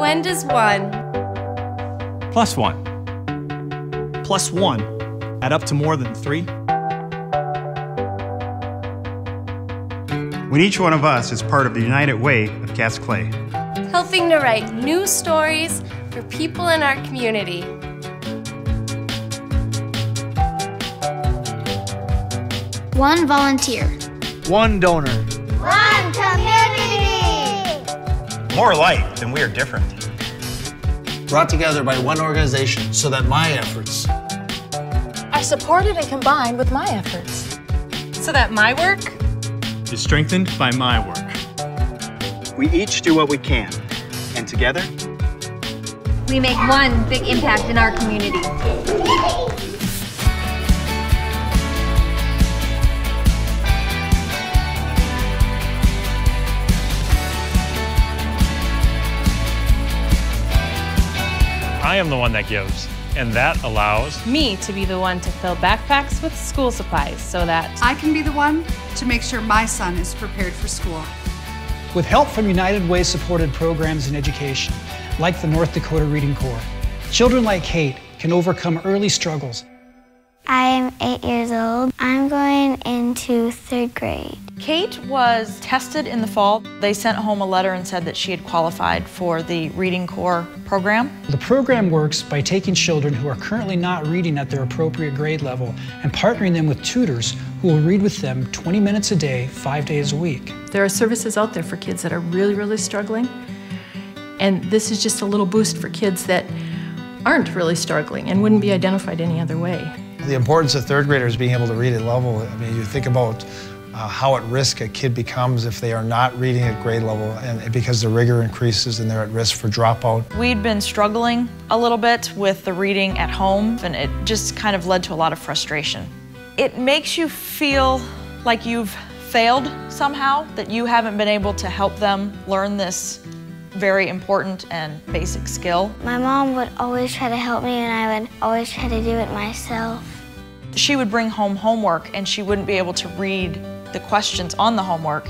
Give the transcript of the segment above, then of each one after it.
When does 1 plus 1 plus 1 add up to more than 3? When each one of us is part of the United Way of Cass Clay, helping to write new stories for people in our community. One volunteer. One donor. One community. more alike than we are different. Brought together by one organization so that my efforts are supported and combined with my efforts. So that my work is strengthened by my work. We each do what we can, and together, we make one big impact in our community. I am the one that gives, and that allows me to be the one to fill backpacks with school supplies so that I can be the one to make sure my son is prepared for school. With help from United Way supported programs in education, like the North Dakota Reading Corps, children like Kate can overcome early struggles. I am 8 years old. I'm going into 3rd grade. Kate was tested in the fall. They sent home a letter and said that she had qualified for the Reading Corps program. The program works by taking children who are currently not reading at their appropriate grade level and partnering them with tutors who will read with them 20 minutes a day, 5 days a week. There are services out there for kids that are really struggling, and this is just a little boost for kids that aren't really struggling and wouldn't be identified any other way. The importance of 3rd graders being able to read at level, I mean, you think about how at risk a kid becomes if they are not reading at grade level, and because the rigor increases and they're at risk for dropout. We'd been struggling a little bit with the reading at home, and it just kind of led to a lot of frustration. It makes you feel like you've failed somehow, that you haven't been able to help them learn this very important and basic skill. My mom would always try to help me, and I would always try to do it myself. She would bring home homework, and she wouldn't be able to read the questions on the homework,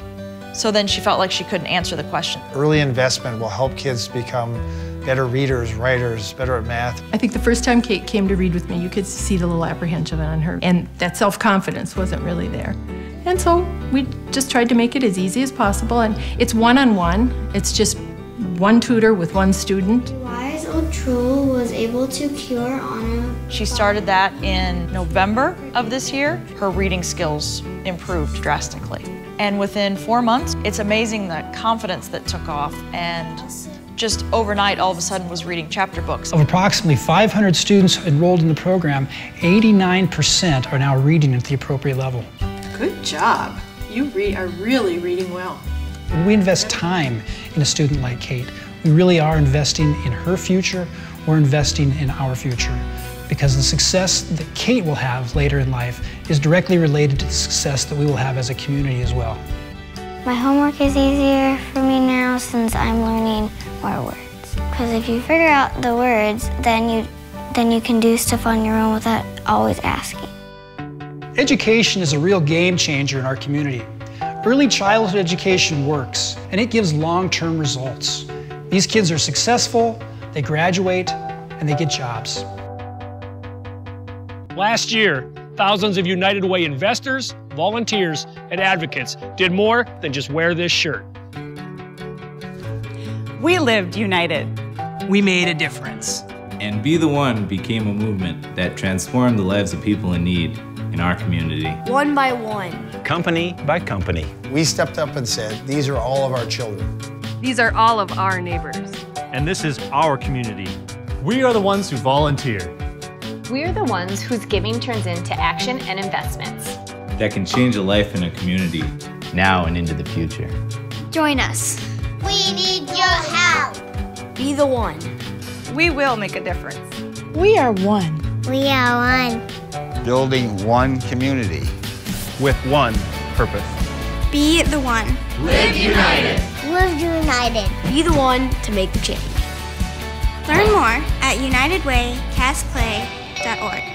so then she felt like she couldn't answer the question. Early investment will help kids become better readers, writers, better at math. I think the first time Kate came to read with me, you could see the little apprehension on her, and that self-confidence wasn't really there. And so we just tried to make it as easy as possible, and it's one-on-one. It's just one tutor with one student. Wise Old Troll was able to cure Anna. She started that in November of this year. Her reading skills improved drastically. And within 4 months, it's amazing the confidence that took off, and just overnight, all of a sudden was reading chapter books. Of approximately 500 students enrolled in the program, 89% are now reading at the appropriate level. Good job. You are really reading well. When we invest time in a student like Kate, we really are investing in her future, we're investing in our future. Because the success that Kate will have later in life is directly related to the success that we will have as a community as well. My homework is easier for me now since I'm learning more words. Because if you figure out the words, then you can do stuff on your own without always asking. Education is a real game changer in our community. Early childhood education works, and it gives long-term results. These kids are successful, they graduate, and they get jobs. Last year, thousands of United Way investors, volunteers, and advocates did more than just wear this shirt. We lived united. We made a difference. And Be the One became a movement that transformed the lives of people in need in our community. One by one. Company by company. We stepped up and said, these are all of our children. These are all of our neighbors. and this is our community. We are the ones who volunteer. We're the ones whose giving turns into action and investments that can change a life in a community now and into the future. Join us. We need your help. Be the one. We will make a difference. We are one. We are one. Building one community. With one purpose. Be the one. Live united. Live united. Be the one to make the change. Learn more at UnitedWayCassClay.org.